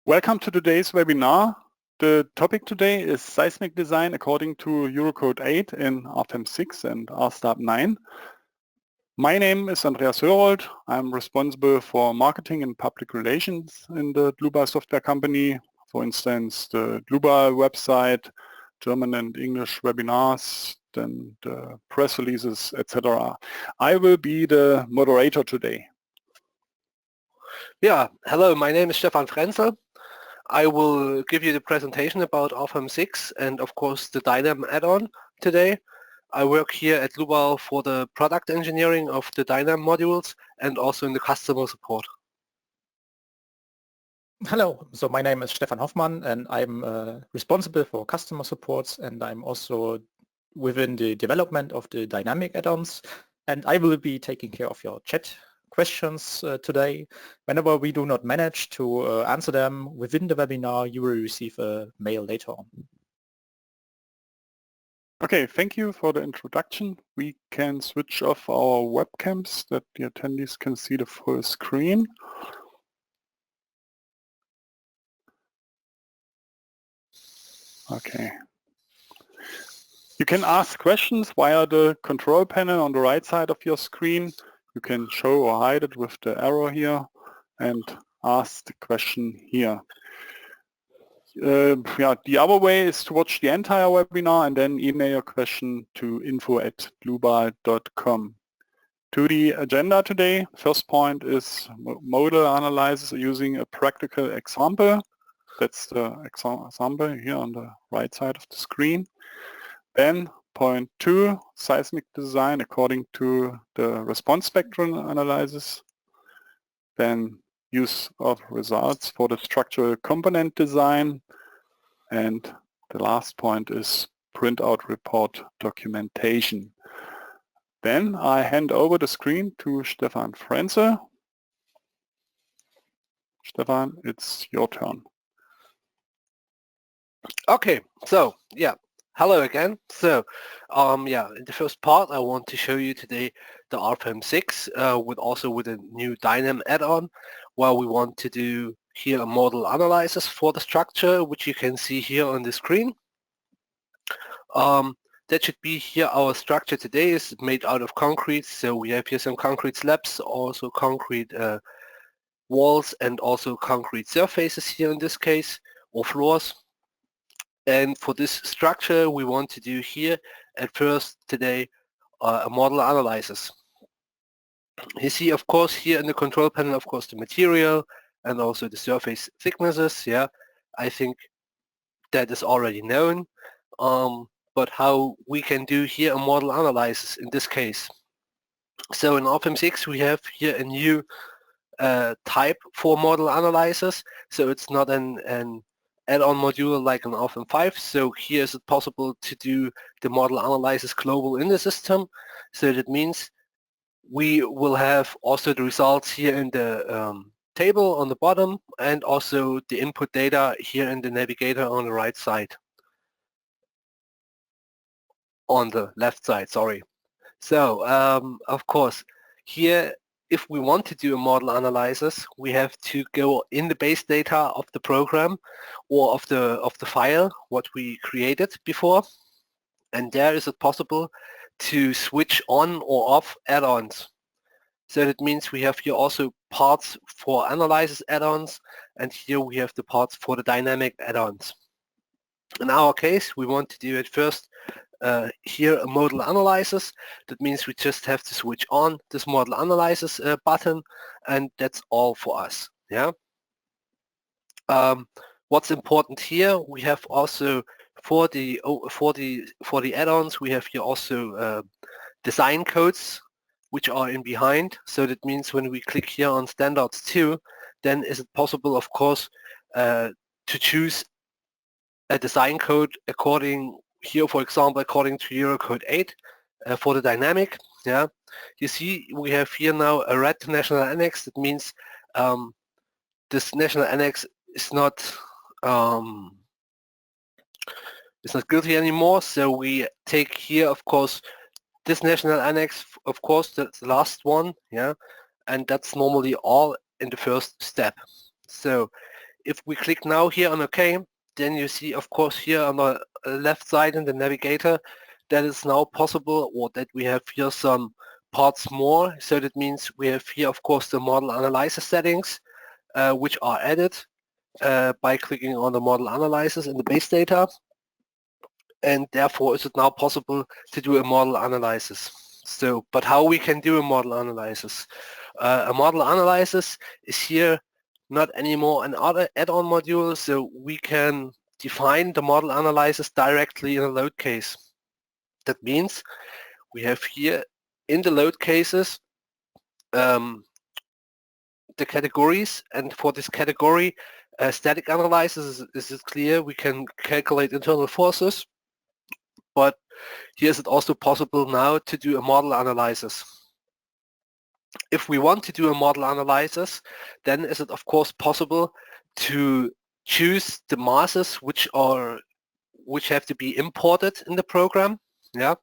Welcome to today's webinar. The topic today is seismic design according to Eurocode 8 in RFEM 6 and RSTAB 9. My name is Andreas Hörold. I'm responsible for marketing and public relations in the Dlubal software company. For instance, the Dlubal website, German and English webinars, then the press releases, etc. I will be the moderator today. Yeah, hello, my name is Stefan Frenzel. I will give you the presentation about RFEM 6 and of course the Dynam add-on today. I work here at Dlubal for the product engineering of the Dynam modules and also in the customer support. Hello, so my name is Stefan Hoffmann and I'm responsible for customer supports, and I'm also within the development of the dynamic add-ons, and I will be taking care of your chat questions today. Whenever we do not manage to answer them within the webinar, you will receive a mail later on. Okay, thank you for the introduction. We can switch off our webcams that the attendees can see the full screen. Okay. You can ask questions via the control panel on the right side of your screen. You can show or hide it with the arrow here and ask the question here. The other way is to watch the entire webinar and then email your question to info@dlubal.com. To the agenda today, first point is modal analysis using a practical example. That's the example here on the right side of the screen. Then point 2, seismic design according to the response spectrum analysis. Then use of results for the structural component design. And the last point is printout report documentation. Then I hand over the screen to Stefan Frenzel. Stefan, it's your turn. Okay, so yeah, hello again. So in the first part I want to show you today the RFEM 6 with a new Dynam add-on, where we want to do here a model analysis for the structure, which you can see here on the screen. That should be here. Our structure today is made out of concrete, so we have here some concrete slabs, also concrete walls, and also concrete surfaces here in this case, or floors. And for this structure we want to do here at first today a model analysis. You see, of course, here in the control panel, of course, the material and also the surface thicknesses. Yeah, I think that is already known. But how we can do here a model analysis in this case. So in RFEM 6 we have here a new type for model analysis. So it's not an add-on module like an RFEM 5. So here is it possible to do the model analysis global in the system. So that means we will have also the results here in the table on the bottom, and also the input data here in the navigator on the right side. On the left side, sorry. So of course here, if we want to do a model analysis, we have to go in the base data of the program or of the file what we created before, and there is it possible to switch on or off add-ons. So that means we have here also parts for analysis add-ons, and here we have the parts for the dynamic add-ons. In our case, we want to do it first here a model analysis. That means we just have to switch on this model analysis button, and that's all for us. Yeah. What's important here, we have also for the add-ons, we have here also design codes which are in behind. So that means when we click here on standards 2, then is it possible, of course, to choose a design code according here, for example, according to Eurocode 8 for the dynamic. Yeah, you see we have here now a red national annex. That means this national annex is not guilty anymore. So we take here, of course, this national annex, of course, that's the last one. Yeah, and that's normally all in the first step. So if we click now here on OK, then you see, of course, here on the left side in the navigator, that is now possible, or that we have here some parts more. So that means we have here, of course, the model analyzer settings, which are added by clicking on the model analyzers in the base data. And therefore, is it now possible to do a model analysis. So, but how we can do a model analysis? A model analysis is here not anymore an add-on module, so we can define the model analysis directly in a load case. That means we have here in the load cases the categories, and for this category, static analysis is clear. We can calculate internal forces, but here is it also possible now to do a model analysis. If we want to do a model analysis, then is it of course possible to choose the masses which have to be imported in the program. Yeah.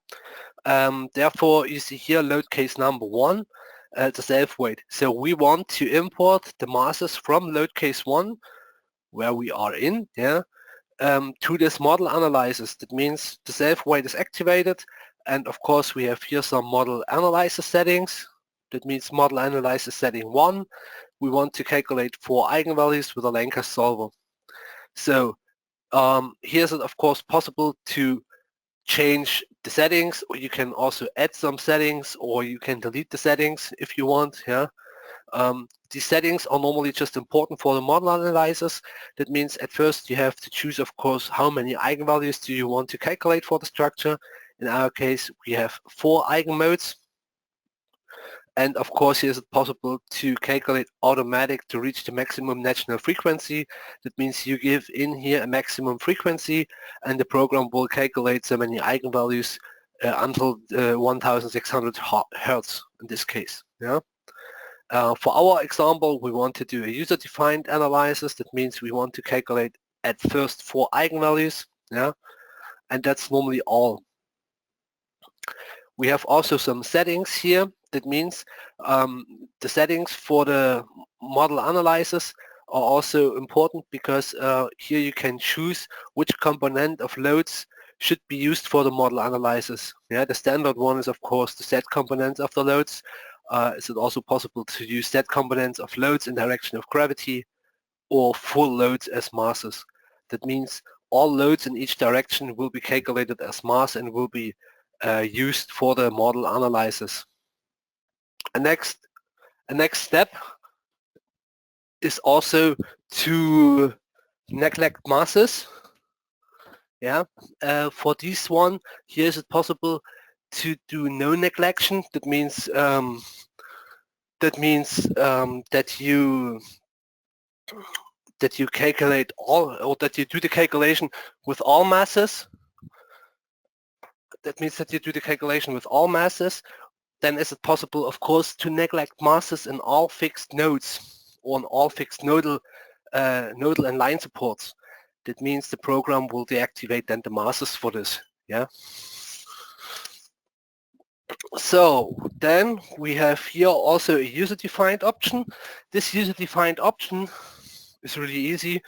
Therefore, you see here load case number 1, the self-weight. So we want to import the masses from load case 1, where we are in, yeah, to this model analysis. That means the self-weight is activated, and of course we have here some model analyzer settings. That means model analyzer setting 1. We want to calculate 4 eigenvalues with a Lanka solver. So here's it of course possible to change the settings, or you can also add some settings, or you can delete the settings if you want. Yeah. These settings are normally just important for the model analyzers. That means at first you have to choose, of course, how many eigenvalues do you want to calculate for the structure. In our case, we have 4 eigenmodes. And of course, here is it possible to calculate automatic to reach the maximum natural frequency. That means you give in here a maximum frequency, and the program will calculate so many eigenvalues until 1600 Hertz in this case. Yeah. For our example, we want to do a user-defined analysis. That means we want to calculate at first 4 eigenvalues. Yeah. And that's normally all. We have also some settings here. That means the settings for the model analysis are also important, because here you can choose which component of loads should be used for the model analysis. Yeah, the standard one is of course the set components of the loads. Is it also possible to use set components of loads in direction of gravity, or full loads as masses? That means all loads in each direction will be calculated as mass and will be used for the model analysis. A next step is also to neglect masses. Yeah, for this one, here is it possible to do no neglection. That means that you calculate all, or that you do the calculation with all masses. That means that you do the calculation with all masses. Then is it possible, of course, to neglect masses in all fixed nodes, or on all fixed nodal and line supports. That means the program will deactivate then the masses for this. Yeah. So then we have here also a user-defined option. This user-defined option is really easy.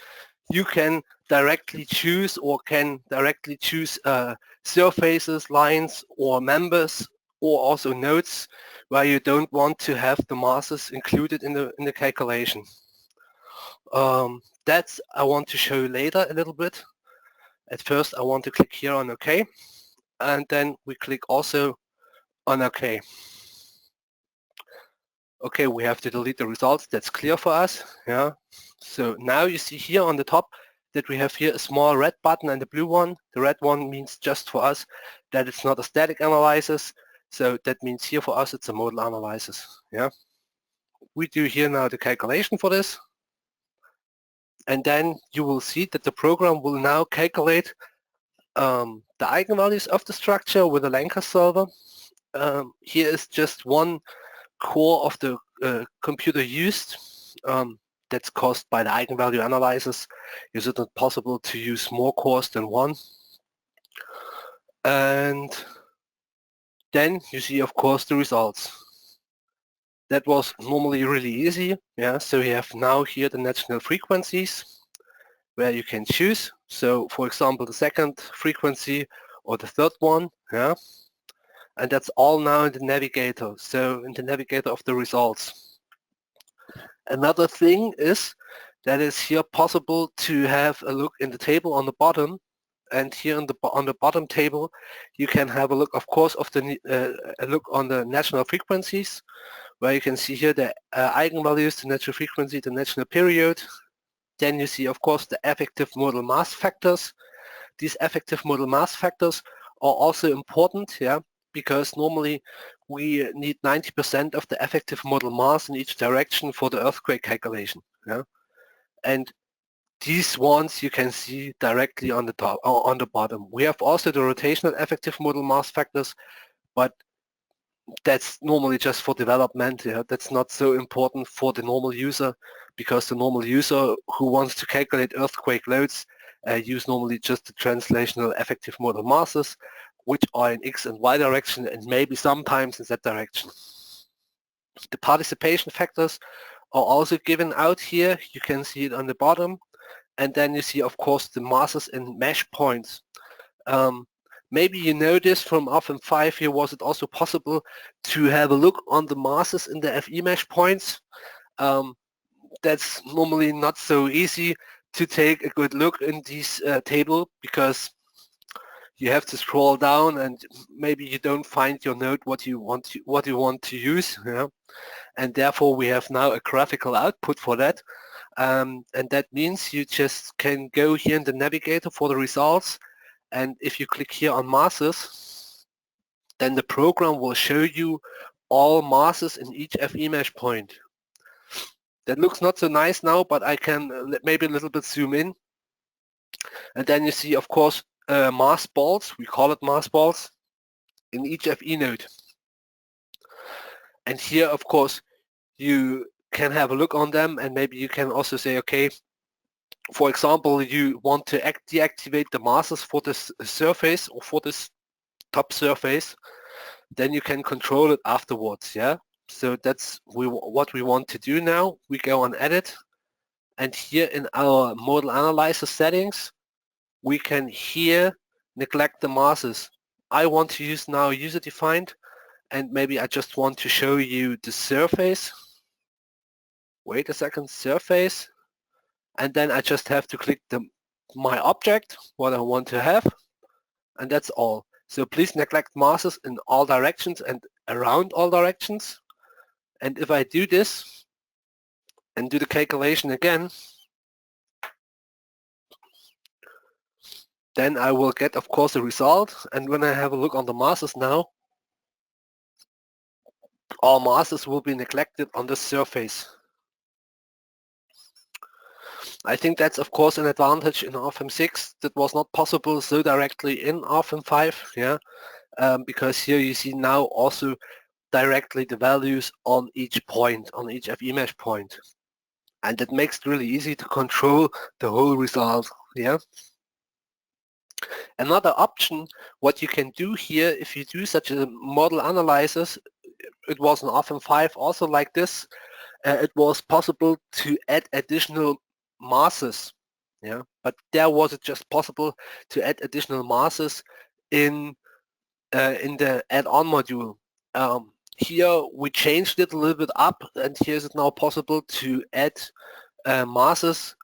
You can directly choose, surfaces, lines, or members, or also nodes where you don't want to have the masses included in the calculation. That's I want to show later a little bit. At first I want to click here on OK, and then we click also on OK. Okay, we have to delete the results. That's clear for us. Yeah. So now you see here on the top that we have here a small red button and a blue one. The red one means just for us that it's not a static analysis. So that means here for us it's a modal analysis. Yeah. We do here now the calculation for this. And then you will see that the program will now calculate the eigenvalues of the structure with a Lanka solver. Here is just one core of the computer used. That's caused by the eigenvalue analysis. Is it not possible to use more cores than one? And then you see, of course, the results. That was normally really easy. Yeah, so we have now here the natural frequencies. where you can choose. So for example, the second frequency or the third one, yeah, and that's all now in the navigator, so in the navigator of the results. Another thing is that it's here possible to have a look in the table on the bottom, and here on the bottom table you can have a look, of course, of the a look on the national frequencies, where you can see here the eigenvalues, the natural frequency, the national period. Then you see, of course, the effective modal mass factors. These effective modal mass factors are also important, yeah, because normally we need 90% of the effective modal mass in each direction for the earthquake calculation, yeah. And these ones you can see directly on the top or on the bottom. We have also the rotational effective modal mass factors, but that's normally just for development. Yeah, that's not so important for the normal user, because the normal user who wants to calculate earthquake loads use normally just the translational effective modal masses, which are in X and Y direction, and maybe sometimes in Z direction. The participation factors are also given out here. You can see it on the bottom. And then you see, of course, the masses in mesh points. Maybe you know this from RFEM 5 here. Was it also possible to have a look on the masses in the FE mesh points? That's normally not so easy to take a good look in this table, because you have to scroll down and maybe you don't find your node what you want to use. Yeah? And therefore we have now a graphical output for that. And that means you just can go here in the navigator for the results, and if you click here on masses, then the program will show you all masses in each FE mesh point. That looks not so nice now, but I can maybe a little bit zoom in. And then you see, of course, mass balls, we call it mass balls, in each FE node. And here, of course, you can have a look on them, and maybe you can also say, okay, for example, you want to deactivate the masses for this surface or for this top surface, then you can control it afterwards, yeah? So that's what we want to do now. We go on edit, and here in our modal analyzer settings, we can here neglect the masses. I want to use now user defined, and maybe I just want to show you the surface. Wait a second, surface, and then I just have to click my object, what I want to have, and that's all. So please neglect masses in all directions and around all directions. And if I do this and do the calculation again, then I will get, of course, a result. And when I have a look on the masses now, all masses will be neglected on the surface. I think that's, of course, an advantage in RFEM 6 that was not possible so directly in RFEM 5, yeah, because here you see now also directly the values on each point, on each FE mesh point. And that makes it really easy to control the whole result, yeah. Another option, what you can do here, if you do such a model analysis, it was in RFEM 5 also like this, it was possible to add additional masses, yeah, but there was it just possible to add additional masses in the add-on module. Here we changed it a little bit up, and here is it now possible to add masses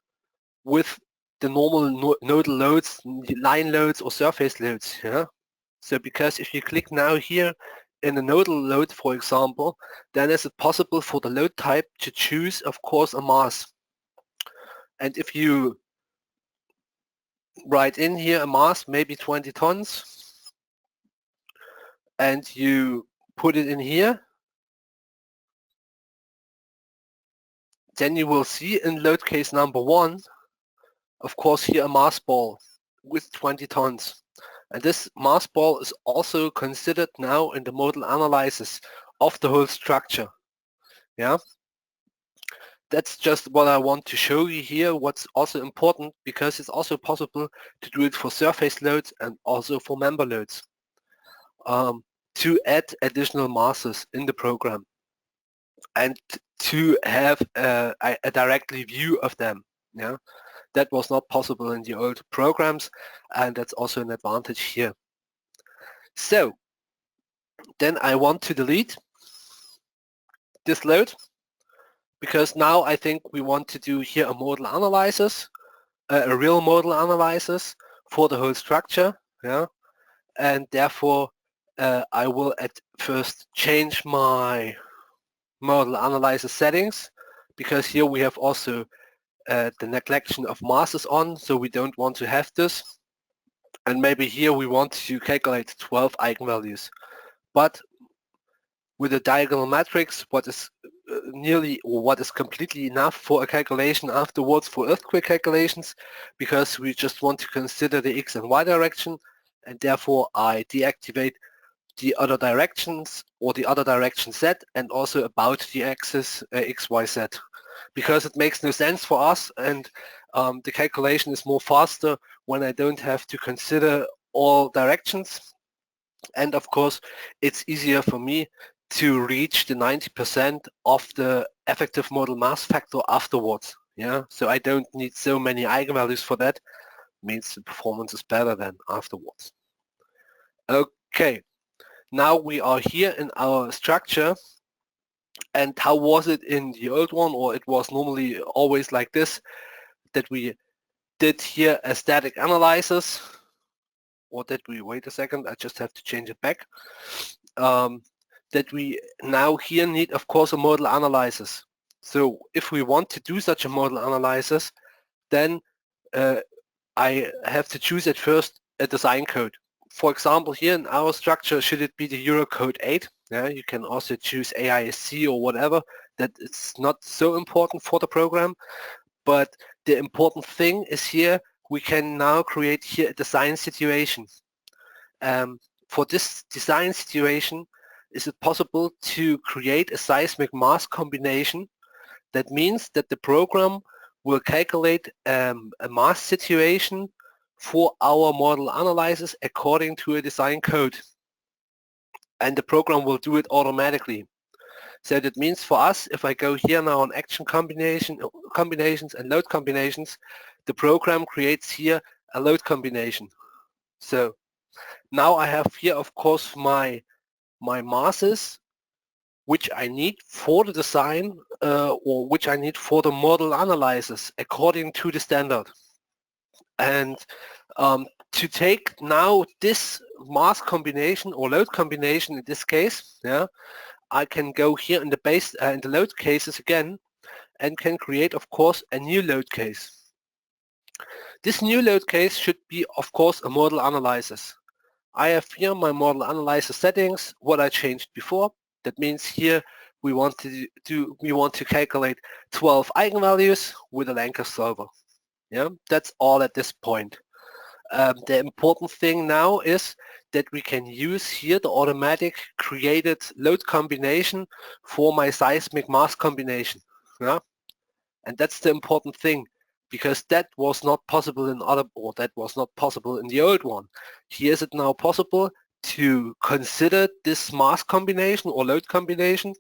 with the normal nodal loads, line loads or surface loads, yeah. So because if you click now here in the nodal load, for example, then is it possible for the load type to choose, of course, a mass. And if you write in here a mass, maybe 20 tons, and you put it in here, then you will see in load case number 1, of course, here a mass ball with 20 tons. And this mass ball is also considered now in the modal analysis of the whole structure. Yeah. That's just what I want to show you here. What's also important, because it's also possible to do it for surface loads and also for member loads, to add additional masses in the program and to have a directly view of them. Yeah, that was not possible in the old programs, and that's also an advantage here. So then I want to delete this load, because now I think we want to do here a modal analysis, a real modal analysis for the whole structure. Yeah, and therefore I will at first change my modal analysis settings, because here we have also the neglection of masses on, so we don't want to have this. And maybe here we want to calculate 12 eigenvalues, but with a diagonal matrix, what is nearly, or what is completely enough for a calculation afterwards for earthquake calculations, because we just want to consider the x and y direction, and therefore I deactivate the other directions, or the other direction z, and also about the axis x, y, z, because it makes no sense for us, and the calculation is more faster when I don't have to consider all directions. And of course, it's easier for me to reach the 90% of the effective modal mass factor afterwards. Yeah, so I don't need so many eigenvalues for that. Means the performance is better than afterwards. Okay, now we are here in our structure. And how was it in the old one? Or it was normally always like this, that we did here a static analysis. Or did we, wait a second, I just have to change it back. That we now here need, of course, a modal analysis. So if we want to do such a modal analysis, then I have to choose at first a design code. For example, here in our structure, should it be the Eurocode 8? Yeah, you can also choose AISC or whatever. That it's not so important for the program, but the important thing is here we can now create here a design situation. For this design situation, is it possible to create a seismic mass combination? That means that the program will calculate a mass situation for our model analysis according to a design code. And the program will do it automatically. So that means for us, if I go here now on action combinations and load combinations, the program creates here a load combination. So now I have here, of course, my masses, which I need for the design or which I need for the model analysis according to the standard. And to take now this mass combination or load combination in this case, yeah, I can go here in the base in the load cases again and can create, of course, a new load case. This new load case should be, of course, a model analysis. I have here my model analysis settings, what I changed before. That means here we want to calculate 12 eigenvalues with a Landgraf solver. Yeah, that's all at this point. The important thing now is that we can use here the automatic created load combination for my seismic mass combination. Yeah? And that's the important thing, because that was not possible in the old one. Here is it now possible to consider this mass combination or load combination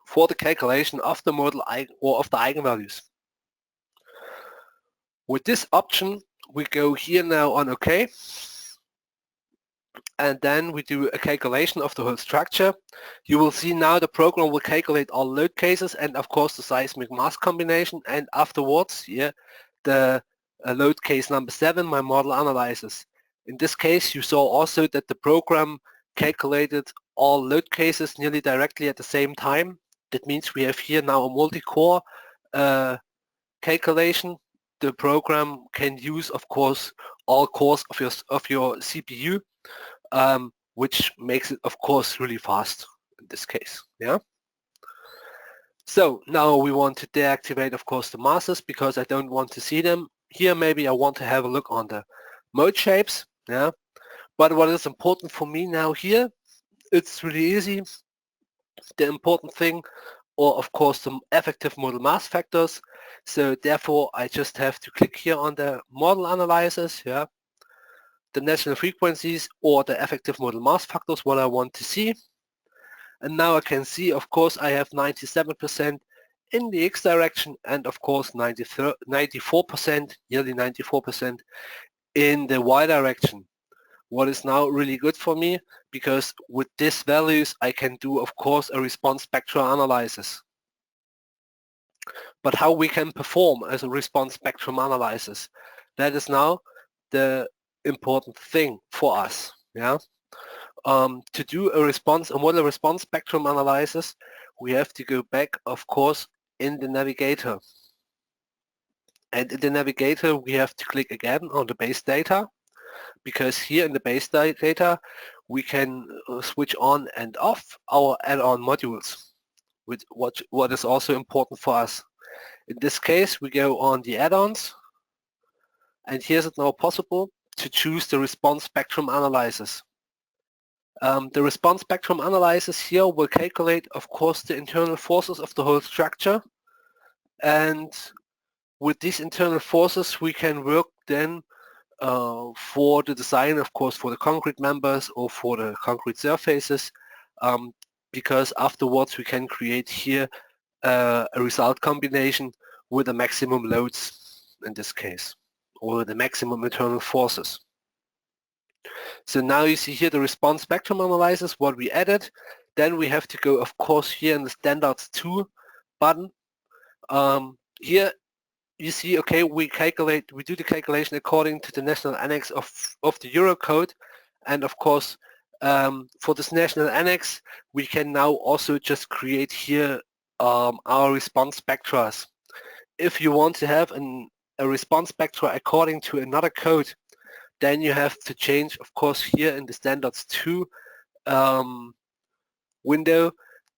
for the calculation of the model or of the eigenvalues. With this option, we go here now on OK, and then we do a calculation of the whole structure. You will see now the program will calculate all load cases and of course the seismic mass combination, and afterwards here the load case number 7, my model analysis. In this case you saw also that the program calculated all load cases nearly directly at the same time. That means we have here now a multi-core calculation. The program can use, of course, all cores of your CPU, which makes it, of course, really fast in this case. Yeah. So now we want to deactivate, of course, the masses because I don't want to see them. Here, maybe I want to have a look on the mode shapes. Yeah. But what is important for me now here, it's really easy. The important thing, or of course, the effective modal mass factors. So therefore, I just have to click here on the model analysis, yeah, the national frequencies or the effective modal mass factors, what I want to see. And now I can see, of course, I have 97% in the X direction, and of course 94%, nearly 94% in the Y direction. What is now really good for me, because with these values I can do of course a response spectral analysis. But how we can perform as a response spectrum analysis, that is now the important thing for us. Yeah. To do a model response spectrum analysis, we have to go back, of course, in the navigator. And in the navigator, we have to click again on the base data, because here in the base data, we can switch on and off our add-on modules, with what is also important for us. In this case, we go on the add-ons, and here's it now possible to choose the response spectrum analysis. The response spectrum analysis here will calculate, of course, the internal forces of the whole structure, and with these internal forces we can work then for the design, of course, for the concrete members or for the concrete surfaces, because afterwards we can create here a result combination with the maximum loads in this case, or the maximum internal forces. So now you see here the response spectrum analysis, what we added. Then we have to go, of course, here in the standards 2 button. Here you see, okay, we do the calculation according to the national annex of the Eurocode. And of course, for this national annex, we can now also just create here our response spectra. If you want to have a response spectra according to another code, then you have to change, of course, here in the standards 2 window,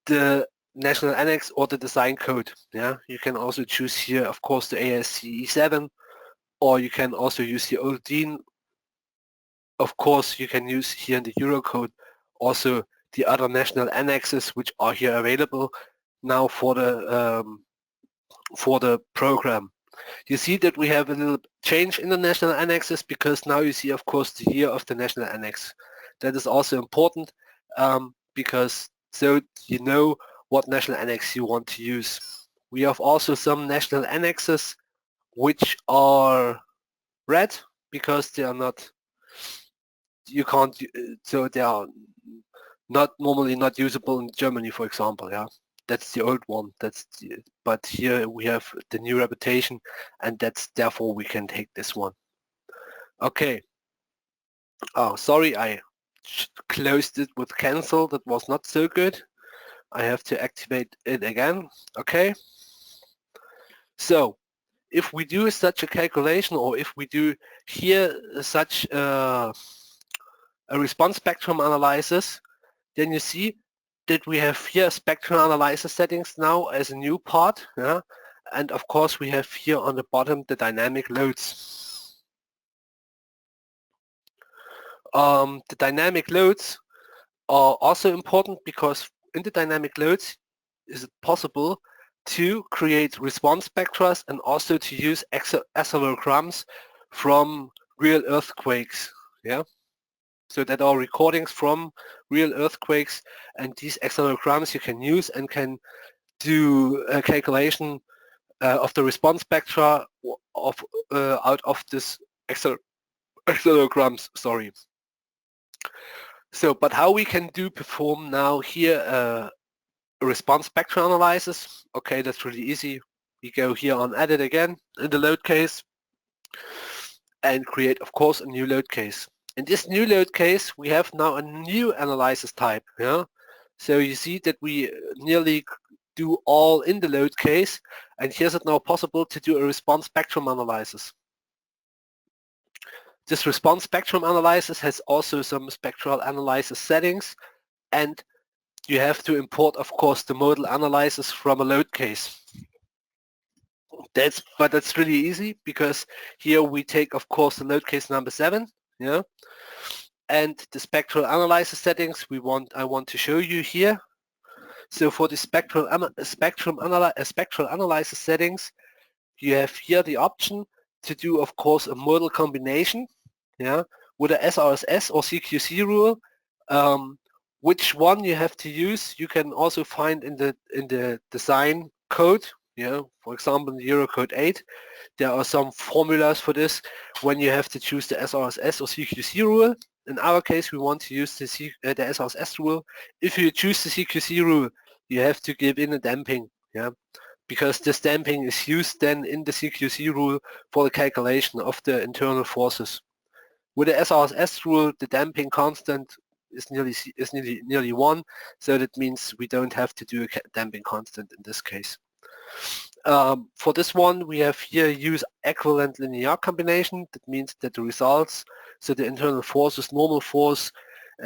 the national annex or the design code. Yeah, you can also choose here, of course, the ASCE 7, or you can also use the old DIN. Of course, you can use here in the Eurocode also the other national annexes which are here available now for the program. You see that we have a little change in the national annexes, because now you see, of course, the year of the national annex. That is also important, because so you know what national annex you want to use. We have also some national annexes which are red, because they are not, you can't, so they are not normally not usable in Germany, for example. Yeah, that's the old one. But here we have the new reputation, and that's therefore we can take this one. Okay. Oh, sorry, I closed it with cancel. That was not so good. I have to activate it again. Okay. So if we do such a calculation, or if we do here such a response spectrum analysis, then you see that we have here spectral analysis settings now as a new part. Yeah? And of course we have here on the bottom the dynamic loads. The dynamic loads are also important, because in the dynamic loads is it possible to create response spectra and also to use accelegrams from real earthquakes. Yeah. So that are recordings from real earthquakes, and these accelegrams you can use and can do a calculation of the response spectra of out of this accelegrams. Sorry. So, but how we can perform now here a response spectra analysis? Okay, that's really easy. We go here on edit again in the load case and create, of course, a new load case. In this new load case, we have now a new analysis type. Yeah. So you see that we nearly do all in the load case, and here's it now possible to do a response spectrum analysis. This response spectrum analysis has also some spectral analysis settings, and you have to import, of course, the modal analysis from a load case. But that's really easy, because here we take, of course, the load case number 7. Yeah, and the spectral analysis settings I want to show you here. So for the spectral analysis settings, you have here the option to do, of course, a modal combination. Yeah, with a SRSS or CQC rule. Which one you have to use, you can also find in the design code. Yeah, for example, in Eurocode 8, there are some formulas for this when you have to choose the SRSS or CQC rule. In our case, we want to use the SRSS rule. If you choose the CQC rule, you have to give in a damping, yeah, because this damping is used then in the CQC rule for the calculation of the internal forces. With the SRSS rule, the damping constant is nearly 1, so that means we don't have to do a damping constant in this case. For this one, we have here use equivalent linear combination. That means that the results, so the internal forces, normal force,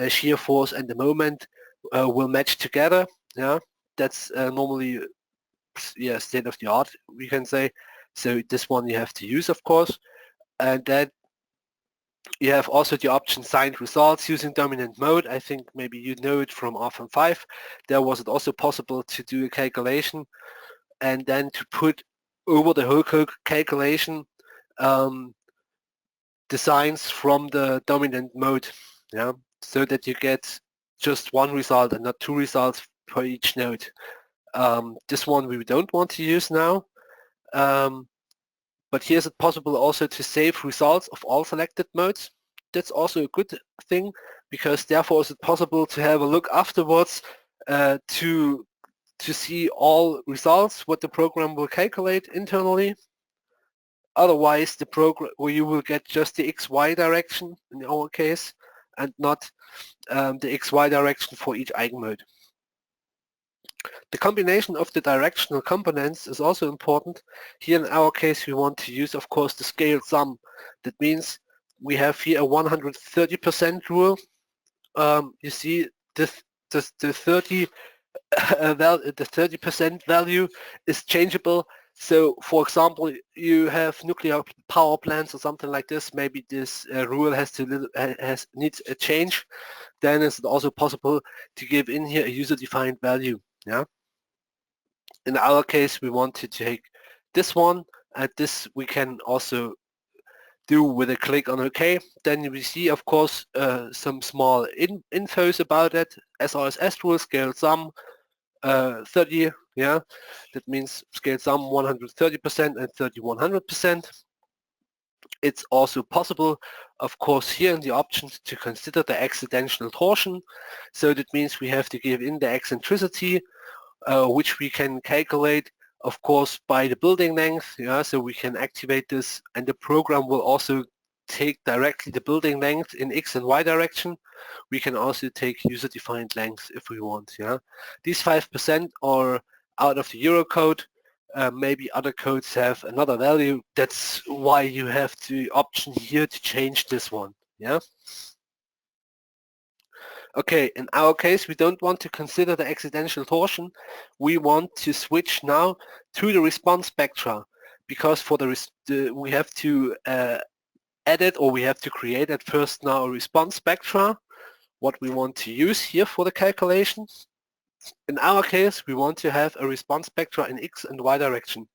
shear force, and the moment will match together. Yeah, that's normally state of the art, we can say. So this one you have to use, of course, and then you have also the option signed results using dominant mode. I think maybe you know it from RFEM 5. There was it also possible to do a calculation and then to put over the whole calculation the signs from the dominant mode, yeah, so that you get just one result and not two results per each node. This one we don't want to use now, but here's it possible also to save results of all selected modes. That's also a good thing, because therefore is it possible to have a look afterwards to see all results, what the program will calculate internally. Otherwise, the program, where you will get just the XY direction in our case, and not the XY direction for each eigenmode. The combination of the directional components is also important. Here in our case, we want to use, of course, the scaled sum. That means we have here a 130% rule. You see the 30% value is changeable. So, for example, you have nuclear power plants or something like this. Maybe this rule needs a change. Then it's also possible to give in here a user-defined value. Yeah. In our case, we want to take this one, and this we can also do with a click on OK. Then we see, of course, some small infos about it. SRSS rule, scale sum, 30, yeah, that means scale sum 130% and 30 100%. It's also possible, of course, here in the options to consider the accidental torsion. So that means we have to give in the eccentricity, which we can calculate, of course, by the building length. Yeah, so we can activate this, and the program will also take directly the building length in X and Y direction. We can also take user-defined length if we want. Yeah, these 5% are out of the Eurocode. Maybe other codes have another value. That's why you have the option here to change this one. Yeah. Okay, in our case, we don't want to consider the accidental torsion. We want to switch now to the response spectra, because for we have to edit, or we have to create at first now a response spectra, what we want to use here for the calculations. In our case, we want to have a response spectra in X and Y direction,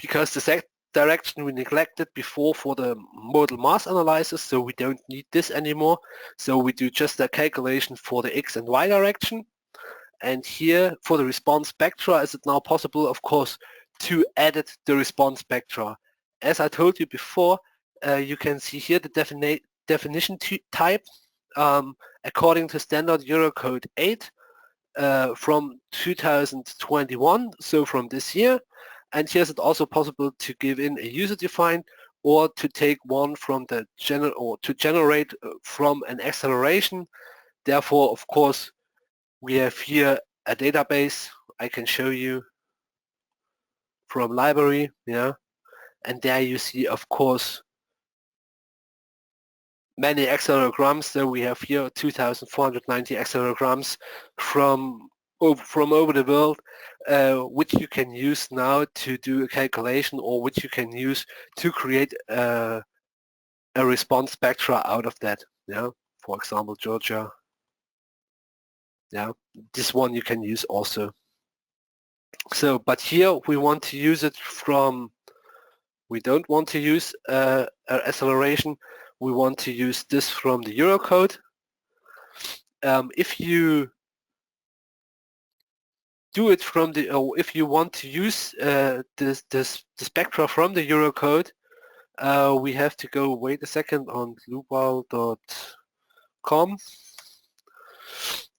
because the direction we neglected before for the modal mass analysis, so we don't need this anymore. So we do just a calculation for the X and Y direction. And here for the response spectra, is it now possible, of course, to edit the response spectra. As I told you before, you can see here the definition type according to standard Eurocode 8 from 2021, so from this year. And here's it also possible to give in a user-defined, or to take one from the to generate from an acceleration. Therefore, of course, we have here a database I can show you from library, yeah, and there you see, of course, many accelegrams. So we have here 2,490 accelegrams from over the world, which you can use now to do a calculation, or which you can use to create a response spectra out of that. Yeah, for example, Georgia. Yeah, this one you can use also. So, but here we want to use it from. We don't want to use acceleration. We want to use this from the Eurocode. If you do it from the, or if you want to use the spectra from the Eurocode, we have to go, wait a second, on dlubal.com.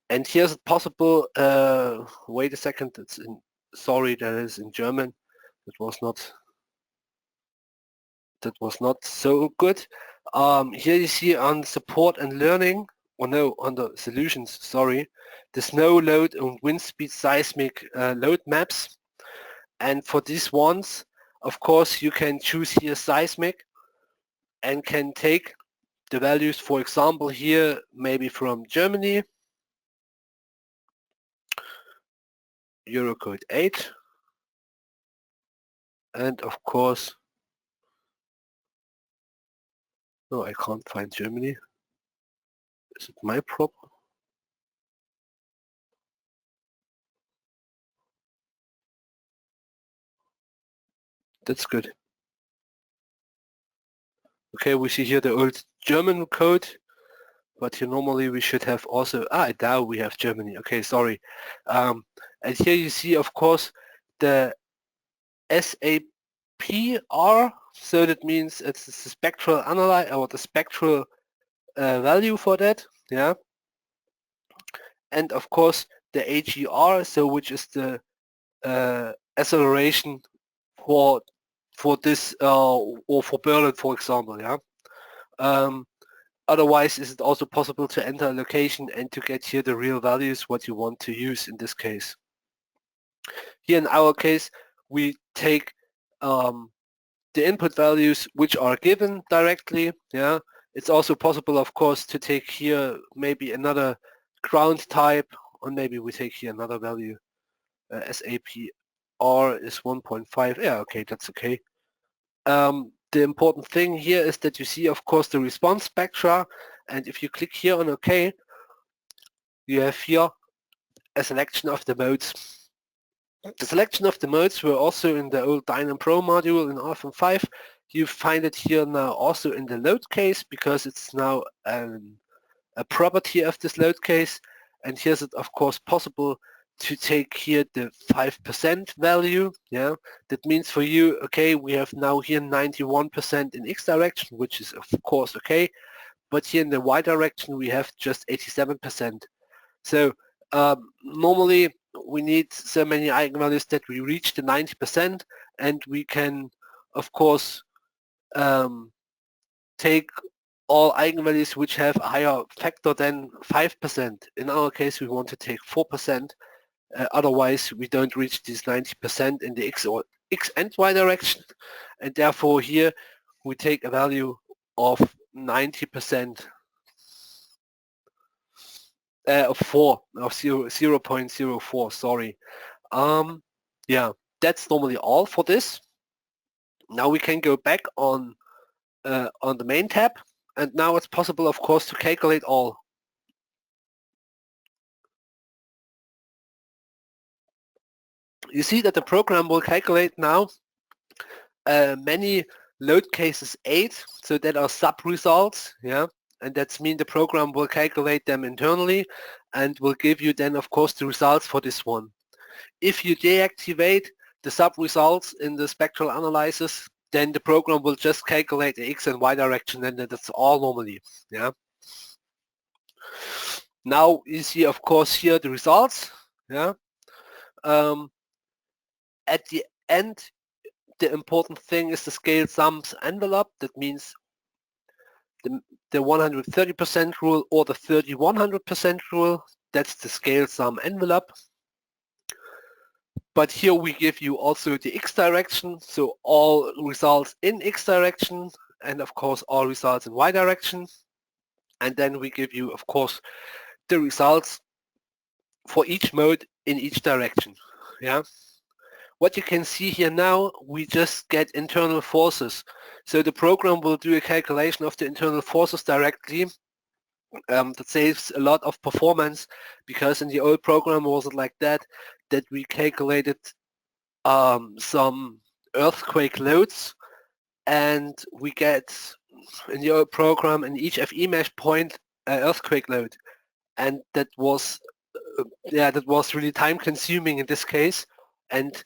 And here's a possible, wait a second, it's in, sorry, that is in German. That was not so good. Here you see on support and learning, or no, on the solutions, sorry, the snow load and wind speed seismic load maps. And for these ones, of course, you can choose here seismic and can take the values, for example, here, maybe from Germany, Eurocode 8, and of course, no, I can't find Germany. Is it my problem? That's good. Okay, we see here the old German code, but here normally we should have also, now we have Germany. Okay, sorry. And here you see, of course, the SAPR, so that means it's the spectral analyze, or the spectral value for that, yeah. And of course the AGR, so which is the acceleration for this or for Berlin, for example, yeah. Otherwise, is it also possible to enter a location and to get here the real values what you want to use in this case. Here in our case, we take the input values which are given directly, yeah. It's also possible, of course, to take here maybe another ground type, or maybe we take here another value. SAPR is 1.5. Yeah, okay, that's okay. The important thing here is that you see, of course, the response spectra, and if you click here on OK, you have here a selection of the modes. The selection of the modes were also in the old Dynam Pro module in RFEM 5. You find it here now also in the load case, because it's now a property of this load case, and here's it, of course, possible to take here the 5% value, yeah. That means for you, okay, we have now here 91% in X direction, which is of course okay, but here in the Y direction we have just 87%. So normally we need so many eigenvalues that we reach the 90%, and we can, of course, take all eigenvalues which have a higher factor than 5%. In our case, we want to take 4%. Otherwise, we don't reach this 90% in the X and Y direction. And therefore, here we take a value of 90% of 0.04, sorry. Yeah, that's normally all for this. Now we can go back on the main tab, and now it's possible, of course, to calculate all. You see that the program will calculate now many load cases 8, so that are sub-results, yeah, and that's mean the program will calculate them internally and will give you then, of course, the results for this one. If you deactivate the sub-results in the spectral analysis, then the program will just calculate the X and Y direction, and that's all normally, yeah. Now you see, of course, here the results, yeah. At the end, the important thing is the scale sums envelope. That means the 130% rule or the 30-100% rule. That's the scale sum envelope. But here we give you also the X direction, so all results in X direction, and of course all results in Y direction. And then we give you, of course, the results for each mode in each direction, yeah. What you can see here now, we just get internal forces. So the program will do a calculation of the internal forces directly. That saves a lot of performance, because in the old program wasn't like that we calculated some earthquake loads, and we get in the old program in each FE mesh point an earthquake load, and that was that was really time consuming in this case, and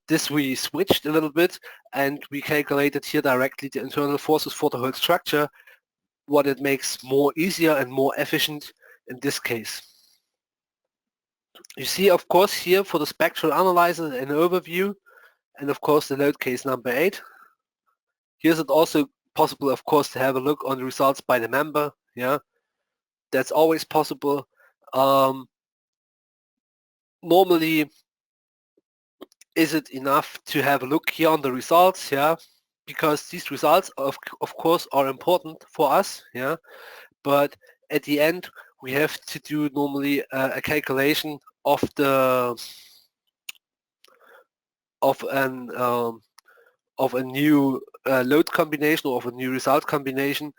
this we switched a little bit, and we calculated here directly the internal forces for the whole structure, what it makes more easier and more efficient in this case. You see, of course, here for the spectral analyzer an overview, and of course the load case number 8. Here's it also possible, of course, to have a look on the results by the member. Yeah, that's always possible. Normally, is it enough to have a look here on the results? Yeah, because these results of course are important for us. Yeah, but at the end we have to do normally a calculation of the of a new load combination or of a new result combination,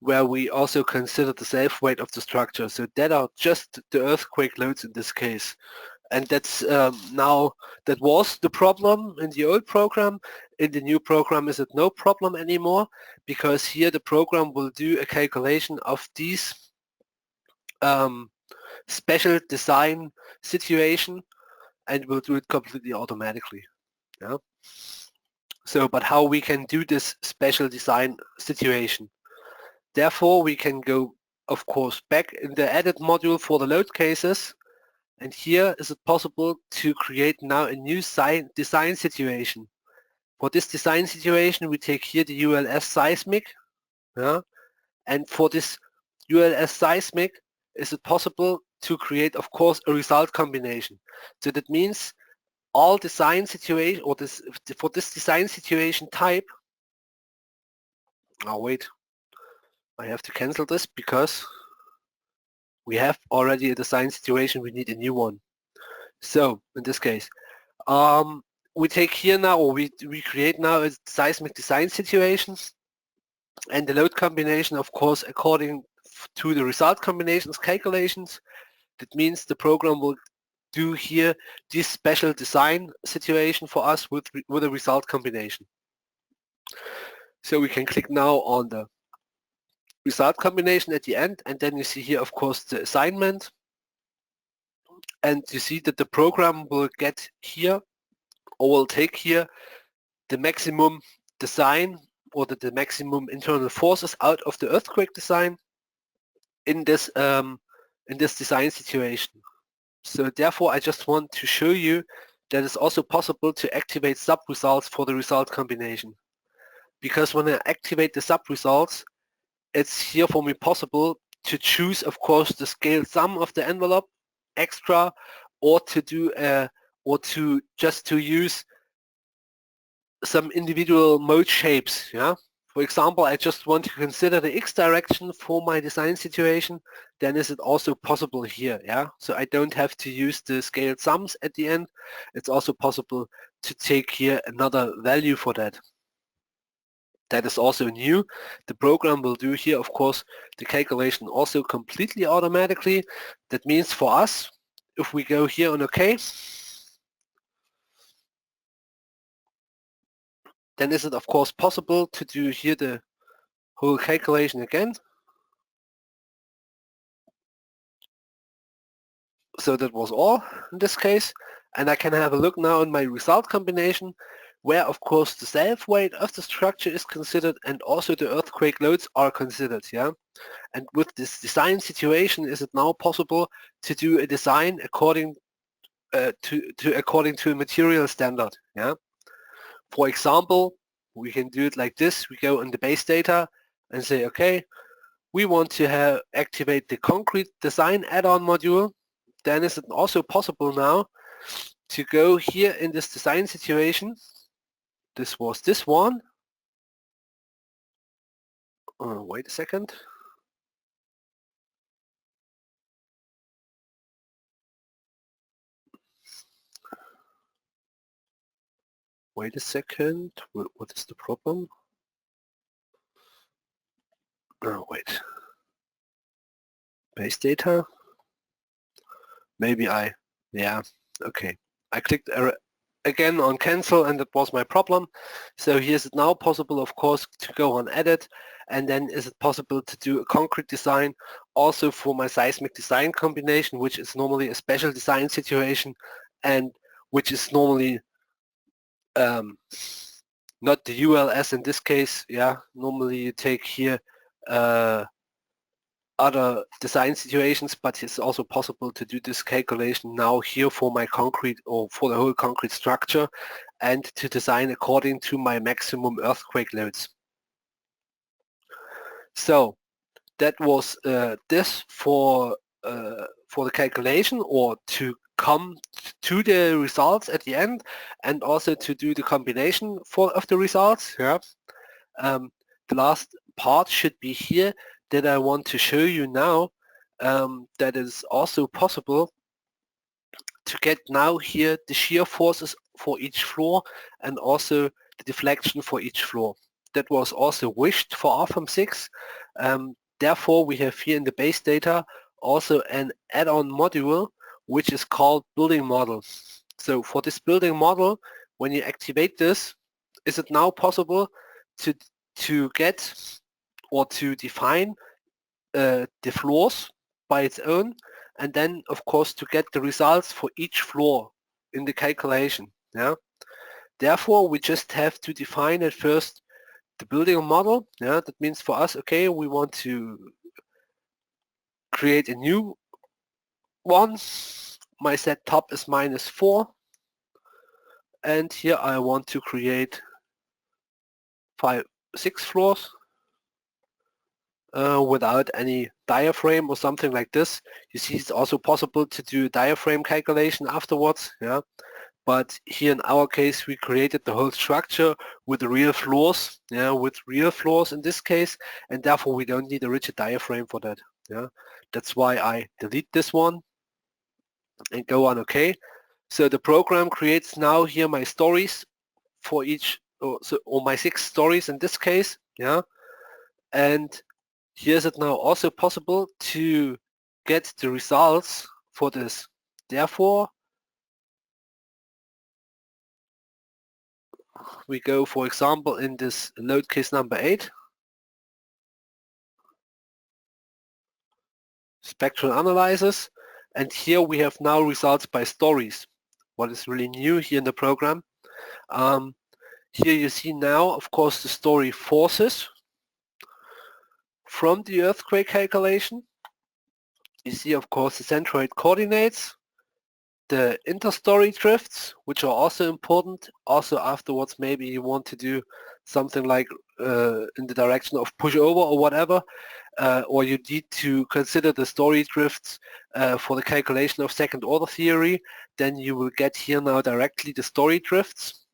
where we also consider the self-weight of the structure. So that are just the earthquake loads in this case. And that's now, that was the problem in the old program. In the new program, is it no problem anymore, because here the program will do a calculation of these special design situation, and will do it completely automatically. Yeah. So, but how we can do this special design situation? Therefore, we can go, of course, back in the edit module for the load cases, and here is it possible to create now a new design situation. For this design situation, we take here the ULS Seismic, yeah? And for this ULS Seismic, is it possible to create, of course, a result combination. So that means all design situation, or for this design situation type, oh wait, I have to cancel this because we have already a design situation, we need a new one. So in this case, we take here now, or we create now a seismic design situation, and the load combination, of course, according to the result combinations calculations. That means the program will do here this special design situation for us with a result combination. So we can click now on the result combination at the end, and then you see here, of course, the assignment, and you see that the program will get here, or will take here, the maximum design, or the maximum internal forces out of the earthquake design in this design situation. So therefore, I just want to show you that it's also possible to activate sub-results for the result combination. Because when I activate the sub-results, it's here for me possible to choose, of course, the scale sum of the envelope extra, or to do just to use some individual mode shapes. Yeah. For example, I just want to consider the X direction for my design situation, then is it also possible here, yeah? So I don't have to use the scaled sums at the end. It's also possible to take here another value for that. That is also new. The program will do here, of course, the calculation also completely automatically. That means for us, if we go here on OK, then is it of course possible to do here the whole calculation again. So that was all in this case, and I can have a look now in my result combination, where of course the self-weight of the structure is considered and also the earthquake loads are considered. Yeah, and with this design situation, is it now possible to do a design according to a material standard? Yeah. For example, we can do it like this. We go on the base data and say, okay, we want to activate the concrete design add-on module. Then is it also possible now to go here in this design situation. This was this one. Wait a second. Wait a second. What is the problem? Oh, wait. Base data. Maybe yeah, okay. I clicked again on cancel, and that was my problem. So here's it now possible, of course, to go on edit, and then is it possible to do a concrete design also for my seismic design combination, which is normally a special design situation and which is normally not the ULS in this case. Yeah, normally you take here other design situations, but it's also possible to do this calculation now here for my concrete or for the whole concrete structure and to design according to my maximum earthquake loads. So that was this for the calculation, or to come to the results at the end, and also to do the combination of the results. Yeah. The last part should be here that I want to show you now, that is also possible to get now here the shear forces for each floor and also the deflection for each floor. That was also wished for RFEM 6. Therefore, we have here in the base data also an add-on module which is called building model. So for this building model, when you activate this, is it now possible to get or to define the floors by its own, and then of course to get the results for each floor in the calculation. Yeah. Therefore, we just have to define at first the building model. Yeah, that means for us, okay, we want to create a new one. My set top is -4, and here I want to create 6 floors without any diaphragm or something like this. You see, it's also possible to do diaphragm calculation afterwards. Yeah, but here in our case, we created the whole structure with the real floors. Yeah, with real floors in this case, and therefore we don't need a rigid diaphragm for that. Yeah, that's why I delete this one and go on OK. So the program creates now here my stories for each, or my 6 stories in this case. Yeah, and here's it now also possible to get the results for this. Therefore, we go, for example, in this load case number 8, spectral analysis, and here we have now results by stories. What is really new here in the program. Here you see now, of course, the story forces from the earthquake calculation. You see, of course, the centroid coordinates, the interstory drifts, which are also important. Also afterwards, maybe you want to do something like in the direction of pushover or whatever, or you need to consider the story drifts for the calculation of second order theory, then you will get here now directly the story drifts.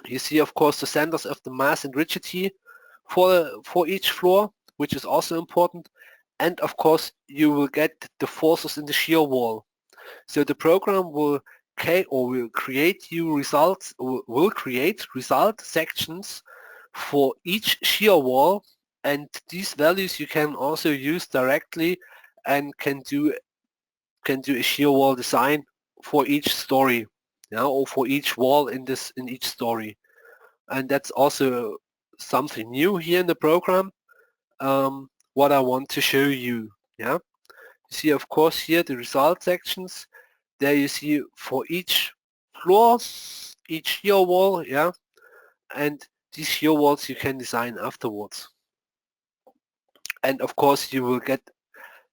You see, of course, the centers of the mass and rigidity for each floor, which is also important. And of course, you will get the forces in the shear wall. So the program will create result sections for each shear wall, and these values you can also use directly and can do a shear wall design for each story, or for each wall in each story. And that's also something new here in the program. What I want to show you. Yeah. You see, of course, here the result sections. There you see for each floor, each shear wall, yeah, and these shear walls you can design afterwards. And of course, you will get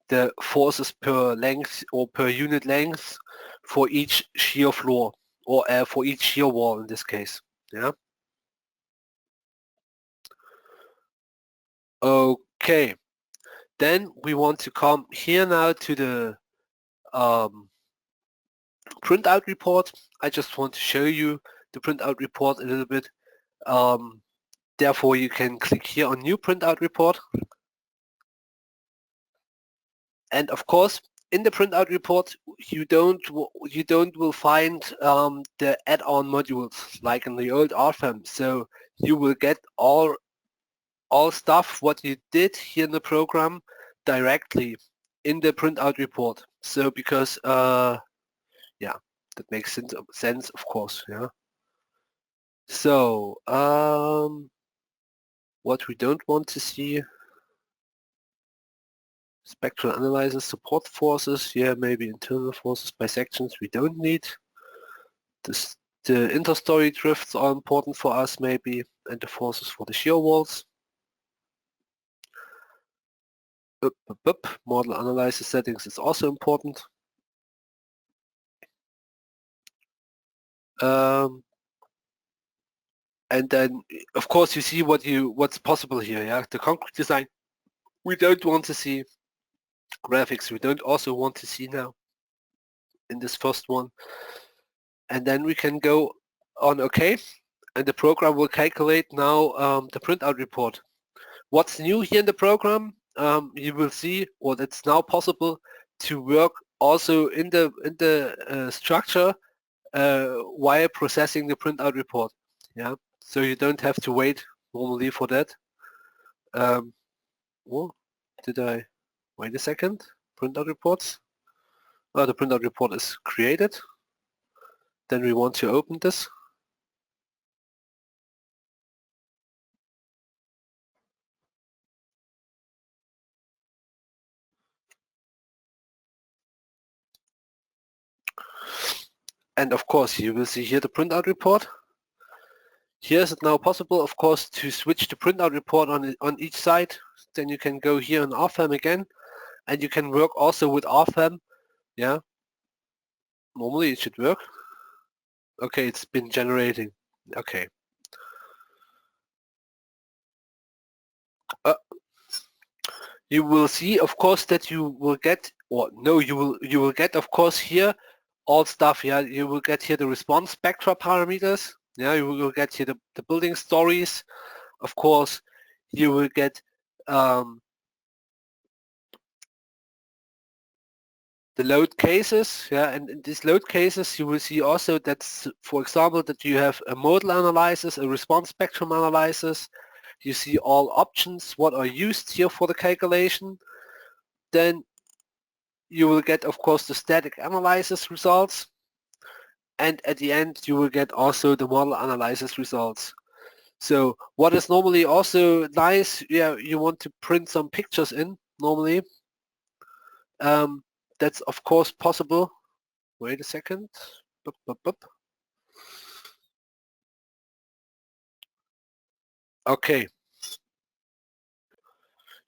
the forces per length or per unit length for each shear floor, or for each shear wall in this case. Yeah. Okay. Then we want to come here now to the printout report. I just want to show you the printout report a little bit. Therefore, you can click here on new printout report. And of course, in the printout report, you will find the add-on modules like in the old RFEM. So you will get all stuff what you did here in the program directly in the printout report. So because yeah, that makes sense, of course. Yeah. So what we don't want to see spectral analysis, support forces, yeah, maybe internal forces by sections we don't need. The interstory drifts are important for us maybe, and the forces for the shear walls. Model analysis settings is also important. And then, of course, you see what's possible here. Yeah, the concrete design. We don't want to see graphics. We don't also want to see now in this first one. And then we can go on OK, and the program will calculate now the printout report. What's new here in the program? You will see, or it's now possible to work also in the structure while processing the printout report. Yeah, so you don't have to wait normally for that. Oh, did I wait a second? Printout reports. Oh, the printout report is created. Then we want to open this. And of course, you will see here the printout report. Here is it now possible, of course, to switch the printout report on each side. Then you can go here on RFEM again, and you can work also with RFEM. Yeah, normally it should work. Okay, it's been generating. Okay. You will see, of course, that you will get, or no, you will get, of course, here all stuff. Yeah, you will get here the response spectra parameters. Yeah, you will get here the building stories. Of course, you will get the load cases. Yeah, and in these load cases, you will see also that, for example, that you have a modal analysis, a response spectrum analysis. You see all options, what are used here for the calculation. Then you will get, of course, the static analysis results. And at the end, you will get also the model analysis results. So what is normally also nice, yeah, you want to print some pictures in normally. That's of course possible. Wait a second. Okay.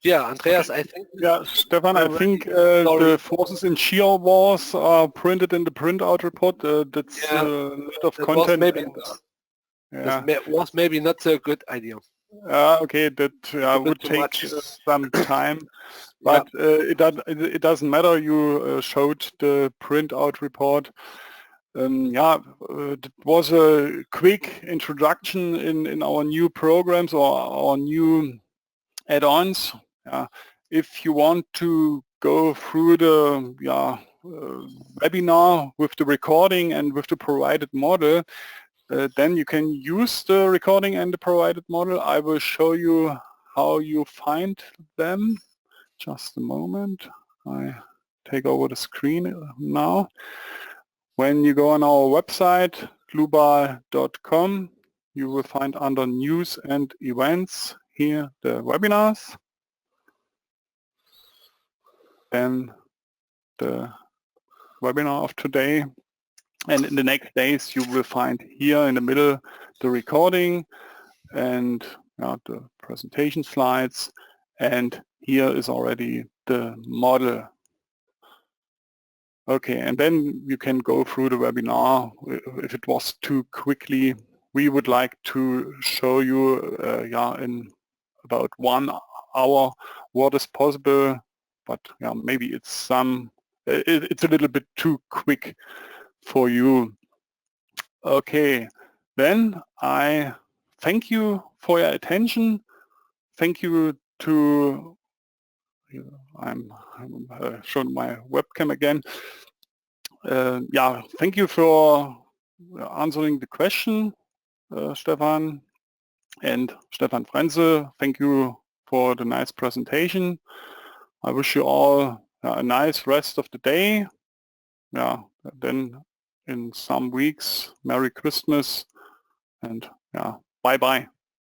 Yeah, Andreas, I think. Yeah, Stefan, I think the forces in shear walls are printed in the printout report. That's a lot of content. That was maybe not a good idea. Okay, that would take some time, but it doesn't matter. You showed the printout report. It was a quick introduction in our new programs or our new add-ons. If you want to go through the webinar with the recording and with the provided model, then you can use the recording and the provided model. I will show you how you find them. Just a moment. I take over the screen now. When you go on our website, dlubal.com, you will find under News and Events here the webinars. Then the webinar of today. And in the next days, you will find here in the middle the recording and the presentation slides. And here is already the model. Okay, and then you can go through the webinar. If it was too quickly, we would like to show you in about 1 hour what is possible. But maybe it's it's a little bit too quick for you. Okay, then I thank you for your attention. Thank you to, I'm showing my webcam again. Thank you for answering the question, Stefan. And Stefan Frenze, thank you for the nice presentation. I wish you all a nice rest of the day. Then in some weeks, Merry Christmas, and bye-bye.